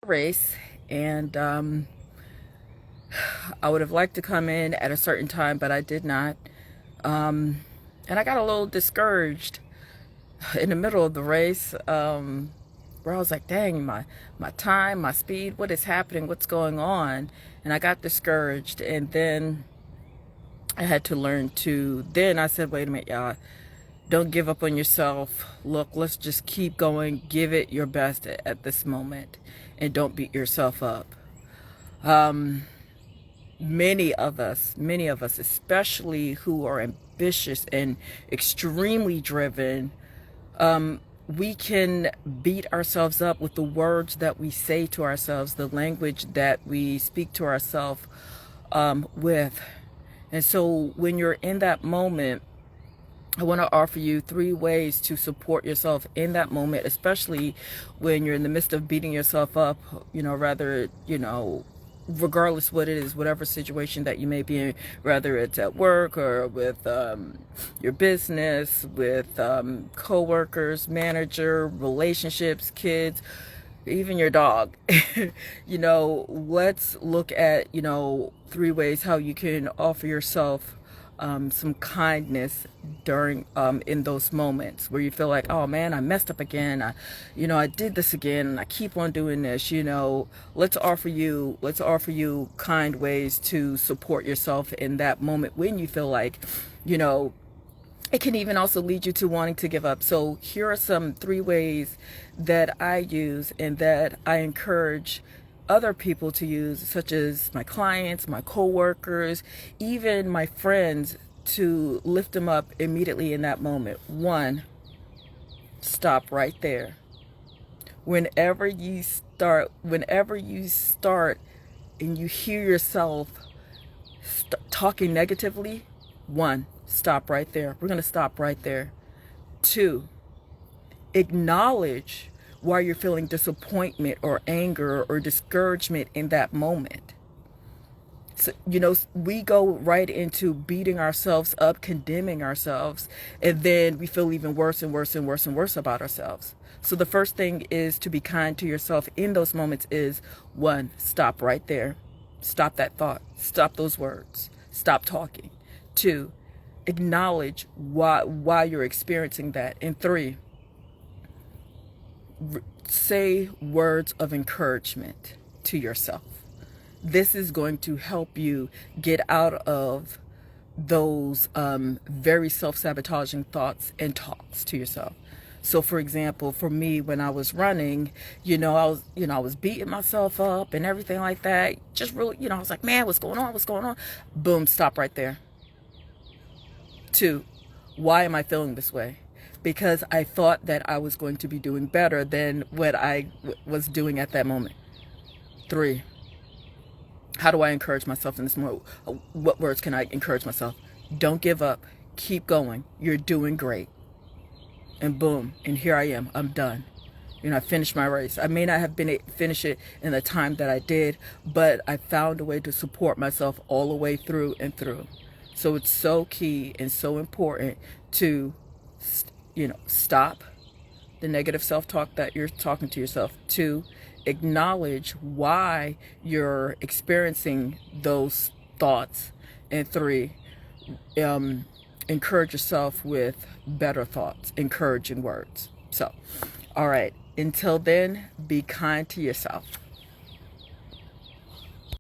race, and I would have liked to come in at a certain time, but I did not. And I got a little discouraged in the middle of the race, where I was like, dang, my time, my speed, what is happening, what's going on? And I got discouraged, and then I had to learn to, then I said, wait a minute, y'all, don't give up on yourself. Look, let's just keep going, give it your best at this moment, and don't beat yourself up. Many of us, especially who are ambitious and extremely driven, we can beat ourselves up with the words that we say to ourselves, the language that we speak to ourselves with. And so when you're in that moment, I want to offer you 3 ways to support yourself in that moment, especially when you're in the midst of beating yourself up, regardless what it is, whatever situation that you may be in, whether it's at work or with your business, with co-workers, manager, relationships, kids, even your dog. Let's look at, 3 ways how you can offer yourself some kindness during in those moments where you feel like, oh man, I messed up again. I did this again, and I keep on doing this. Let's offer you kind ways to support yourself in that moment when you feel like, it can even also lead you to wanting to give up. So here are some 3 ways that I use and that I encourage other people to use, such as my clients, my co-workers, even my friends, to lift them up immediately in that moment. 1, stop right there. Whenever you start and you hear yourself talking negatively, 1, stop right there. We're going to stop right there. 2, acknowledge why you're feeling disappointment or anger or discouragement in that moment. So, we go right into beating ourselves up, condemning ourselves, and then we feel even worse and worse and worse and worse about ourselves. So the first thing is to be kind to yourself in those moments is 1, stop right there. Stop that thought. Stop those words. Stop talking. 2, acknowledge why you're experiencing that. And 3, say words of encouragement to yourself. This is going to help you get out of those very self-sabotaging thoughts and talks to yourself. So for example, for me, when I was running, I was beating myself up and everything like that. Just really, I was like, man, what's going on? Boom, stop right there. 2, why am I feeling this way? Because I thought that I was going to be doing better than what I was doing at that moment. 3, how do I encourage myself in this moment? What words can I encourage myself? Don't give up. Keep going. You're doing great. And boom, and here I am. I'm done. I finished my race. I may not have been able to finish it in the time that I did, but I found a way to support myself all the way through and through. So it's so key and so important to stop the negative self-talk that you're talking to yourself. 2, acknowledge why you're experiencing those thoughts. And 3, encourage yourself with better thoughts, encouraging words. So, all right, until then, be kind to yourself.